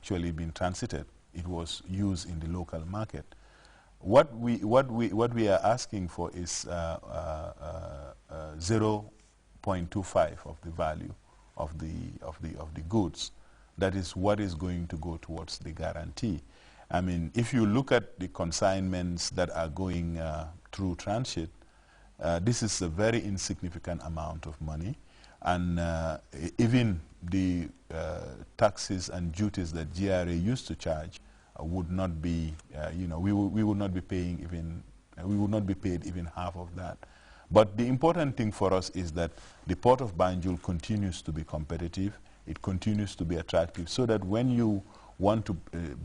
actually been transited. It was used in the local market. What we are asking for is 0.25 of the value of the goods. That is what is going to go towards the guarantee. I mean, if you look at the consignments that are going through transit, this is a very insignificant amount of money, and even the taxes and duties that GRA used to charge would not be, we would not be paying even, we would not be paid even half of that. But the important thing for us is that the Port of Banjul continues to be competitive, it continues to be attractive, so that when you want to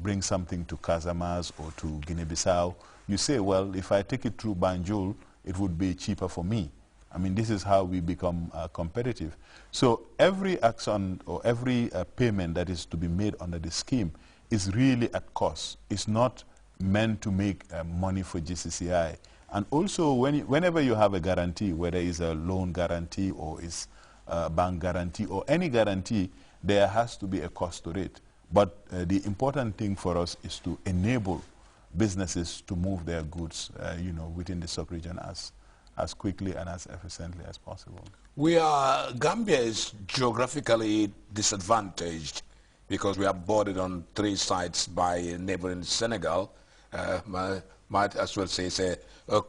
bring something to Casamance or to Guinea-Bissau, you say, well, if I take it through Banjul, it would be cheaper for me. I mean, this is how we become competitive. So every action or every payment that is to be made under the scheme is really at cost. It's not meant to make money for GCCI. And also, whenever you have a guarantee, whether it's a loan guarantee or it's a bank guarantee or any guarantee, there has to be a cost to it. But the important thing for us is to enable businesses to move their goods, within the sub-region as quickly and as efficiently as possible. Gambia is geographically disadvantaged because we are bordered on 3 sides by neighboring Senegal. Might as well say it's a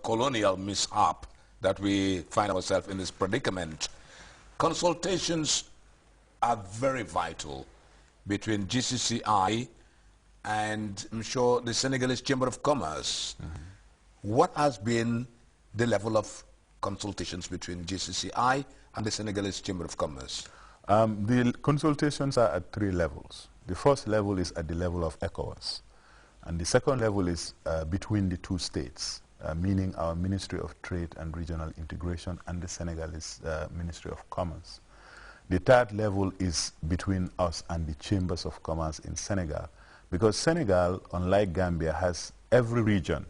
colonial mishap that we find ourselves in this predicament. Consultations are very vital between GCCI and, I'm sure, the Senegalese Chamber of Commerce. What has been the level of consultations between GCCI and the Senegalese Chamber of Commerce? The consultations are at 3 levels. The first level is at the level of ECOWAS, and the second level is between the 2 states, meaning our Ministry of Trade and Regional Integration and the Senegalese Ministry of Commerce. The third level is between us and the Chambers of Commerce in Senegal, because Senegal, unlike Gambia, has every region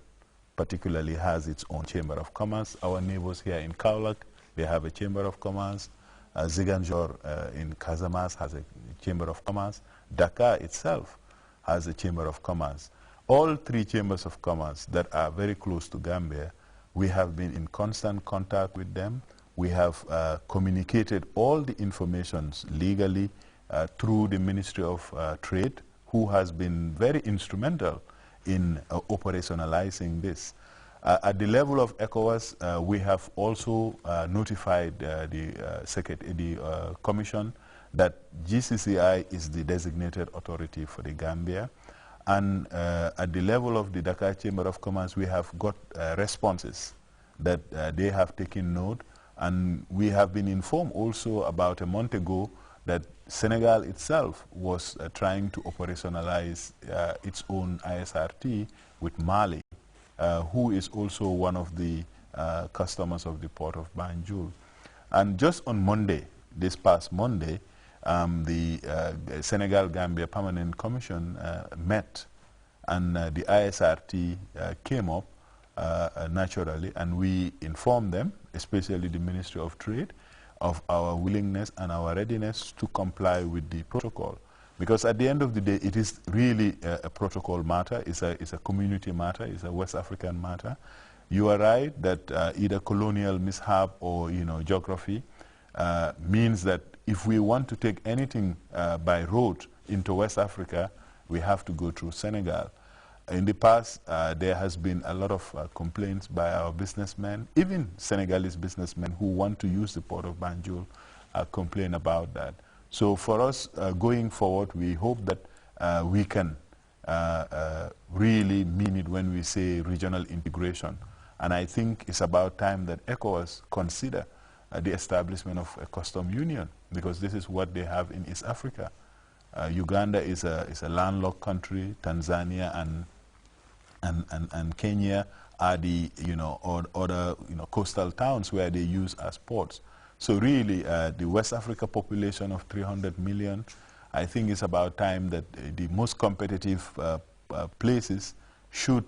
particularly has its own Chamber of Commerce. Our neighbors here in Kaolack, they have a Chamber of Commerce. Ziganjor in Casamance has a Chamber of Commerce. Dakar itself has a Chamber of Commerce. All 3 Chambers of Commerce that are very close to Gambia, we have been in constant contact with them. We have communicated all the information legally through the Ministry of Trade, who has been very instrumental in operationalizing this. At the level of ECOWAS, we have also notified the Commission that GCCI is the designated authority for the Gambia. And at the level of the Dakar Chamber of Commerce, we have got responses that they have taken note. And we have been informed also about a month ago that Senegal itself was trying to operationalize its own ISRT with Mali, who is also one of the customers of the Port of Banjul. And just on Monday, this past Monday, the Senegal-Gambia Permanent Commission met, and the ISRT came up naturally, and we informed them, especially the Ministry of Trade, of our willingness and our readiness to comply with the protocol. Because at the end of the day, it is really a protocol matter, it's a community matter, it's a West African matter. You are right that either colonial mishap or geography means that if we want to take anything by road into West Africa, we have to go through Senegal. In the past, there has been a lot of complaints by our businessmen, even Senegalese businessmen who want to use the Port of Banjul complain about that. So for us, going forward, we hope that we can really mean it when we say regional integration. And I think it's about time that ECOWAS consider the establishment of a custom union, because this is what they have in East Africa. Uganda is a landlocked country. Tanzania and Kenya are the other coastal towns where they use as ports. So really, the West Africa population of 300 million, I think it's about time that the most competitive places should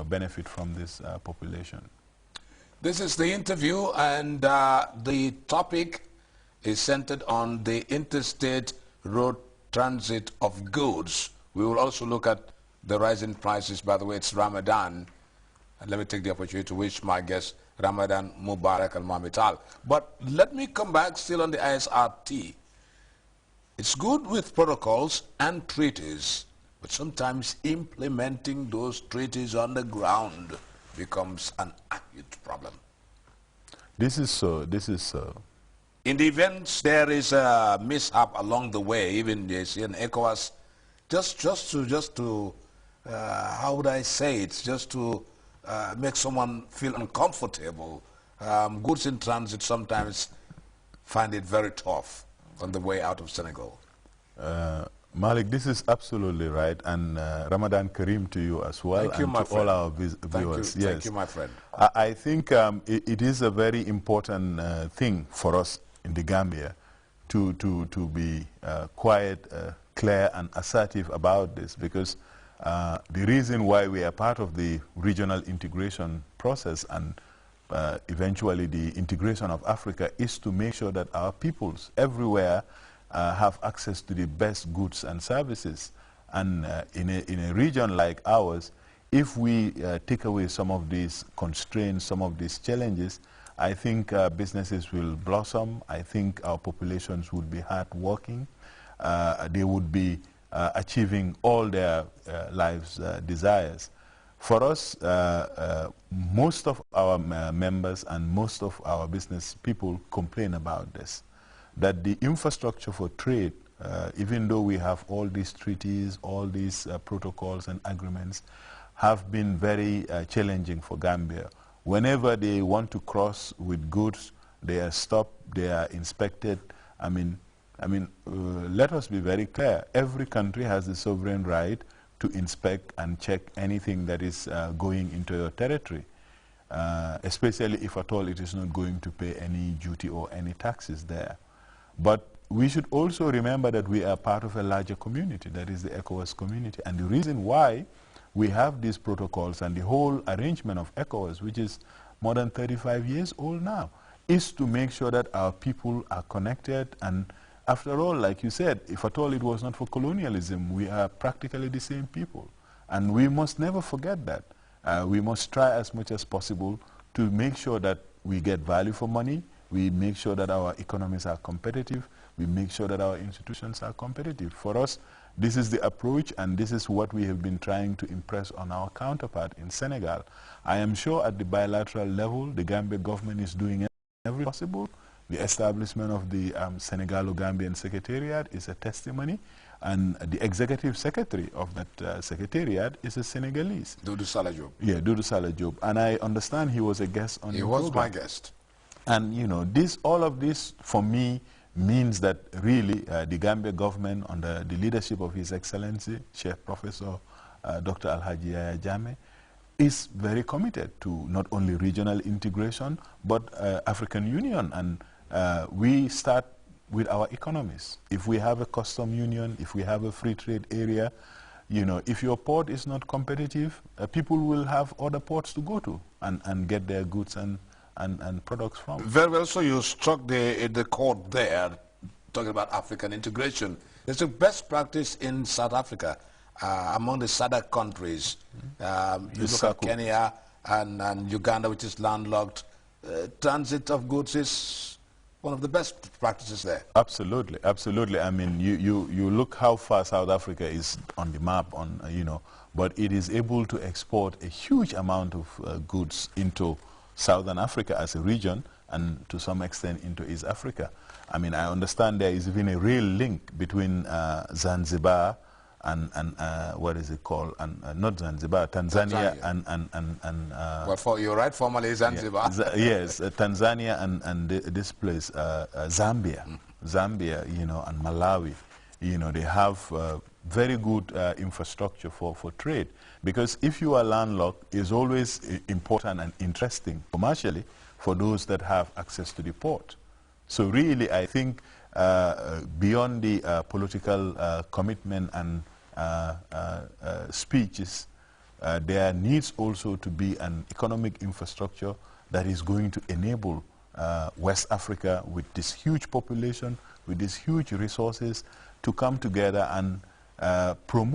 benefit from this population. This is the interview, and the topic is centered on the interstate road transit of goods We will also look at the rising prices. By the way, it's Ramadan. And let me take the opportunity to wish my guest Ramadan Mubarak al-Mamital. But let me come back still on the ISRT. It's good with protocols and treaties, but sometimes implementing those treaties on the ground becomes an acute problem. This is so. This is so. In the events there is a mishap along the way, even there's in ECOWAS, just to how would I say it, just to make someone feel uncomfortable. Goods in transit sometimes find it very tough on the way out of Senegal. Malik, this is absolutely right, and Ramadan Kareem to you as well, Thank you, and my to friend. all our viewers. Yes. Thank you, my friend. I think it is a very important thing for us in the Gambia to be quite clear and assertive about this, because the reason why we are part of the regional integration process and eventually the integration of Africa is to make sure that our peoples everywhere have access to the best goods and services. And in a region like ours, if we take away some of these constraints, some of these challenges, I think businesses will blossom. I think our populations would be hard working. They would be achieving all their lives' desires. For us, most of our members and most of our business people complain about this, that the infrastructure for trade, even though we have all these treaties, all these protocols and agreements, have been very challenging for Gambia. Whenever they want to cross with goods, they are stopped, they are inspected. I mean, let us be very clear. Every country has the sovereign right to inspect and check anything that is going into your territory, especially if at all it is not going to pay any duty or any taxes there. But we should also remember that we are part of a larger community, that is the ECOWAS community. And the reason why we have these protocols and the whole arrangement of ECOWAS, which is more than 35 years old now, is to make sure that our people are connected. And after all, like you said, if at all it was not for colonialism, we are practically the same people. And we must never forget that. We must try as much as possible to make sure that we get value for money, we make sure that our economies are competitive, we make sure that our institutions are competitive. For us, this is the approach, and this is what we have been trying to impress on our counterpart in Senegal. I am sure at the bilateral level, the Gambia government is doing everything possible. The establishment of the Senegalo-Gambian Secretariat is a testimony, and the executive secretary of that secretariat is a Senegalese. Doudou Salah Diop. Yeah, Doudou Salah Diop. And I understand he was a guest on the program. He was my guest. And you know, all of this for me means that really the Gambia government, under the leadership of His Excellency, Chief Professor Dr. Alhaji Yaya Jammeh, is very committed to not only regional integration, but African Union. And we start with our economies. If we have a custom union, if we have a free trade area, you know, if your port is not competitive, people will have other ports to go to and get their goods and products from. Very well. So you struck the chord there, talking about African integration. There's a best practice in South Africa among the SADC countries. You look at Kenya and Uganda, which is landlocked. Transit of goods is one of the best practices there. Absolutely, absolutely. I mean, you look how far South Africa is on the map, you know, but it is able to export a huge amount of goods into Southern Africa as a region, and to some extent into East Africa. I mean, I understand there is even a real link between Zanzibar and what is it called? And not Zanzibar, Tanzania. and well, you're right, formerly Zanzibar. Yeah, yes, Tanzania and this place, Zambia. Zambia, you know, and Malawi. You know, they have very good infrastructure for trade. Because if you are landlocked, it's always important and interesting commercially for those that have access to the port. So really, I think beyond the political commitment and speeches, there needs also to be an economic infrastructure that is going to enable West Africa, with this huge population, with these huge resources, to come together and promote